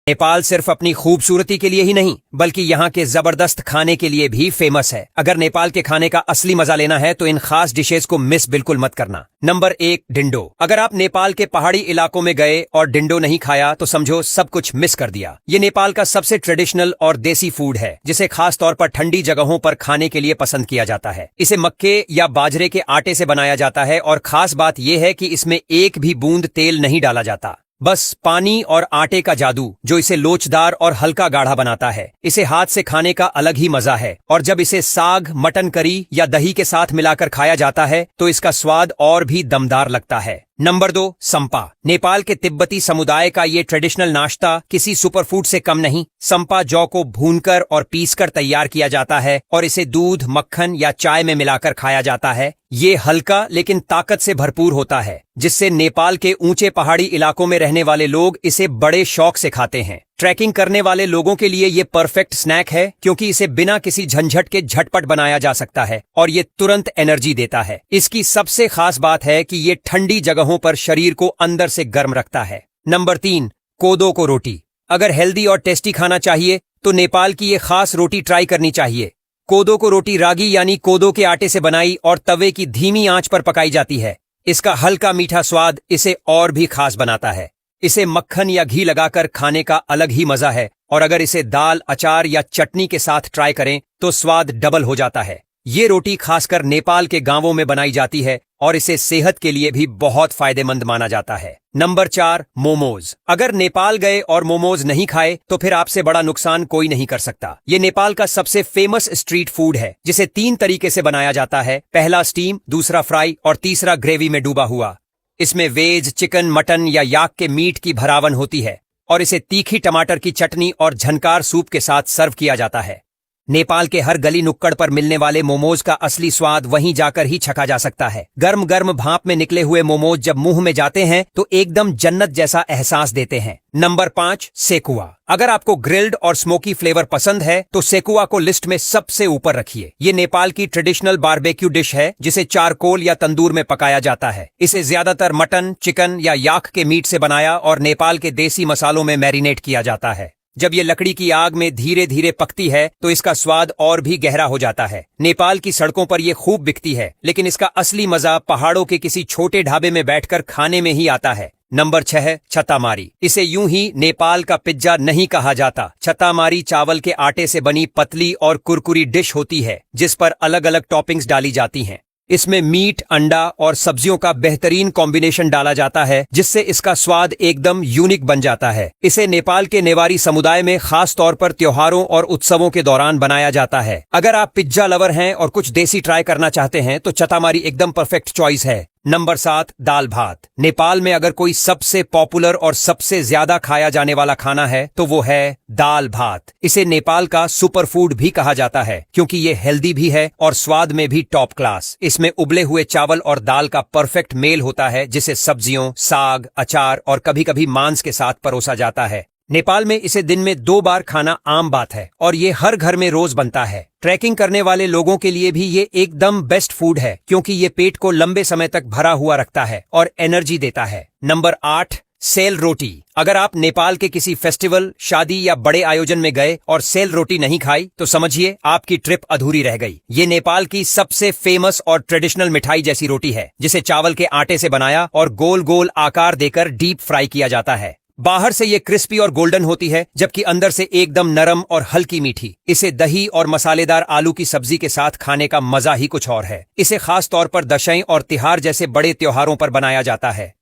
नेपाल सिर्फ अपनी खूबसूरती के लिए ही नहीं बल्कि यहाँ के जबरदस्त खाने के लिए भी फेमस है। अगर नेपाल के खाने का असली मजा लेना है तो इन खास डिशेस को मिस बिल्कुल मत करना। नंबर 1, डिंडो। अगर आप नेपाल के पहाड़ी इलाकों में गए और डिंडो नहीं खाया तो समझो सब कुछ मिस कर दिया। ये नेपाल का सबसे ट्रेडिशनल और देसी फूड है जिसे खास तौर पर ठंडी जगहों पर खाने के लिए पसंद किया जाता है। इसे मक्के या बाजरे के आटे से बनाया जाता है और खास बात यह है कि इसमें एक भी बूंद तेल नहीं डाला जाता, बस पानी और आटे का जादू जो इसे लोचदार और हल्का गाढ़ा बनाता है। इसे हाथ से खाने का अलग ही मजा है और जब इसे साग, मटन करी या दही के साथ मिलाकर खाया जाता है तो इसका स्वाद और भी दमदार लगता है। नंबर 2, सम्पा। नेपाल के तिब्बती समुदाय का ये ट्रेडिशनल नाश्ता किसी सुपरफूड से कम नहीं। सम्पा जौ को भूनकर और पीसकर तैयार किया जाता है और इसे दूध, मक्खन या चाय में मिलाकर खाया जाता है। ये हल्का लेकिन ताकत से भरपूर होता है जिससे नेपाल के ऊंचे पहाड़ी इलाकों में रहने वाले लोग इसे बड़े शौक से खाते हैं। ट्रैकिंग करने वाले लोगों के लिए ये परफेक्ट स्नैक है क्योंकि इसे बिना किसी झंझट के झटपट बनाया जा सकता है और ये तुरंत एनर्जी देता है। इसकी सबसे खास बात है कि ये ठंडी जगहों पर शरीर को अंदर से गर्म रखता है। नंबर 3, कोदो को रोटी। अगर हेल्दी और टेस्टी खाना चाहिए तो नेपाल की ये खास रोटी ट्राई करनी चाहिए। कोदो को रोटी रागी यानी कोदो के आटे से बनाई और तवे की धीमी आंच पर पकाई जाती है। इसका हल्का मीठा स्वाद इसे और भी खास बनाता है। इसे मक्खन या घी लगाकर खाने का अलग ही मजा है और अगर इसे दाल, अचार या चटनी के साथ ट्राई करें तो स्वाद डबल हो जाता है। ये रोटी खासकर नेपाल के गांवों में बनाई जाती है और इसे सेहत के लिए भी बहुत फायदेमंद माना जाता है। नंबर 4, मोमोज। अगर नेपाल गए और मोमोज नहीं खाए तो फिर आपसे बड़ा नुकसान कोई नहीं कर सकता। ये नेपाल का सबसे फेमस स्ट्रीट फूड है जिसे 3 तरीके से बनाया जाता है। पहला स्टीम, दूसरा फ्राई और तीसरा ग्रेवी में डूबा हुआ। इसमें वेज, चिकन, मटन या याक के मीट की भरावन होती है और इसे तीखी टमाटर की चटनी और झनकार सूप के साथ सर्व किया जाता है। नेपाल के हर गली नुक्कड़ पर मिलने वाले मोमोज का असली स्वाद वहीं जाकर ही चखा जा सकता है। गर्म गर्म भाप में निकले हुए मोमोज जब मुंह में जाते हैं तो एकदम जन्नत जैसा एहसास देते हैं। Number 5, sequoia. अगर आपको ग्रिल्ड और स्मोकी फ्लेवर पसंद है तो सेकुआ को लिस्ट में सबसे ऊपर रखिए। ये नेपाल की ट्रेडिशनल बारबेक्यू डिश है जिसे चारकोल या तंदूर में पकाया जाता है। इसे ज्यादातर मटन, चिकन या याक के मीट से बनाया और नेपाल के देसी मसालों में मैरिनेट किया जाता है। जब ये लकड़ी की आग में धीरे धीरे पकती है तो इसका स्वाद और भी गहरा हो जाता है। नेपाल की सड़कों पर ये खूब बिकती है लेकिन इसका असली मजा पहाड़ों के किसी छोटे ढाबे में बैठकर खाने में ही आता है। नंबर 6, छतामारी। इसे यूं ही नेपाल का पिज्जा नहीं कहा जाता। छतामारी चावल के आटे से बनी पतली और कुरकुरी डिश होती है जिस पर अलग अलग टॉपिंग्स डाली जाती हैं। इसमें मीट, अंडा और सब्जियों का बेहतरीन कॉम्बिनेशन डाला जाता है जिससे इसका स्वाद एकदम यूनिक बन जाता है। इसे नेपाल के नेवारी समुदाय में खास तौर पर त्योहारों और उत्सवों के दौरान बनाया जाता है। अगर आप पिज्जा लवर हैं और कुछ देसी ट्राई करना चाहते हैं तो छतामारी एकदम परफेक्ट चॉइस है। नंबर 7, दाल भात। नेपाल में अगर कोई सबसे पॉपुलर और सबसे ज्यादा खाया जाने वाला खाना है तो वो है दाल भात। इसे नेपाल का सुपर फूड भी कहा जाता है क्योंकि ये हेल्दी भी है और स्वाद में भी टॉप क्लास। इसमें उबले हुए चावल और दाल का परफेक्ट मेल होता है जिसे सब्जियों, साग, अचार और कभी कभी मांस के साथ परोसा जाता है। नेपाल में इसे दिन में 2 बार खाना आम बात है और ये हर घर में रोज बनता है। ट्रैकिंग करने वाले लोगों के लिए भी ये एकदम बेस्ट फूड है क्योंकि ये पेट को लंबे समय तक भरा हुआ रखता है और एनर्जी देता है। नंबर 8, सेल रोटी। अगर आप नेपाल के किसी फेस्टिवल, शादी या बड़े आयोजन में गए और सेल रोटी नहीं खाई तो समझिए आपकी ट्रिप अधूरी रह गई। ये नेपाल की सबसे फेमस और ट्रेडिशनल मिठाई जैसी रोटी है जिसे चावल के आटे से बनाया और गोल गोल आकार देकर डीप फ्राई किया जाता है। बाहर से ये क्रिस्पी और गोल्डन होती है जबकि अंदर से एकदम नरम और हल्की मीठी। इसे दही और मसालेदार आलू की सब्जी के साथ खाने का मजा ही कुछ और है। इसे खास तौर पर दशैं और तिहार जैसे बड़े त्योहारों पर बनाया जाता है।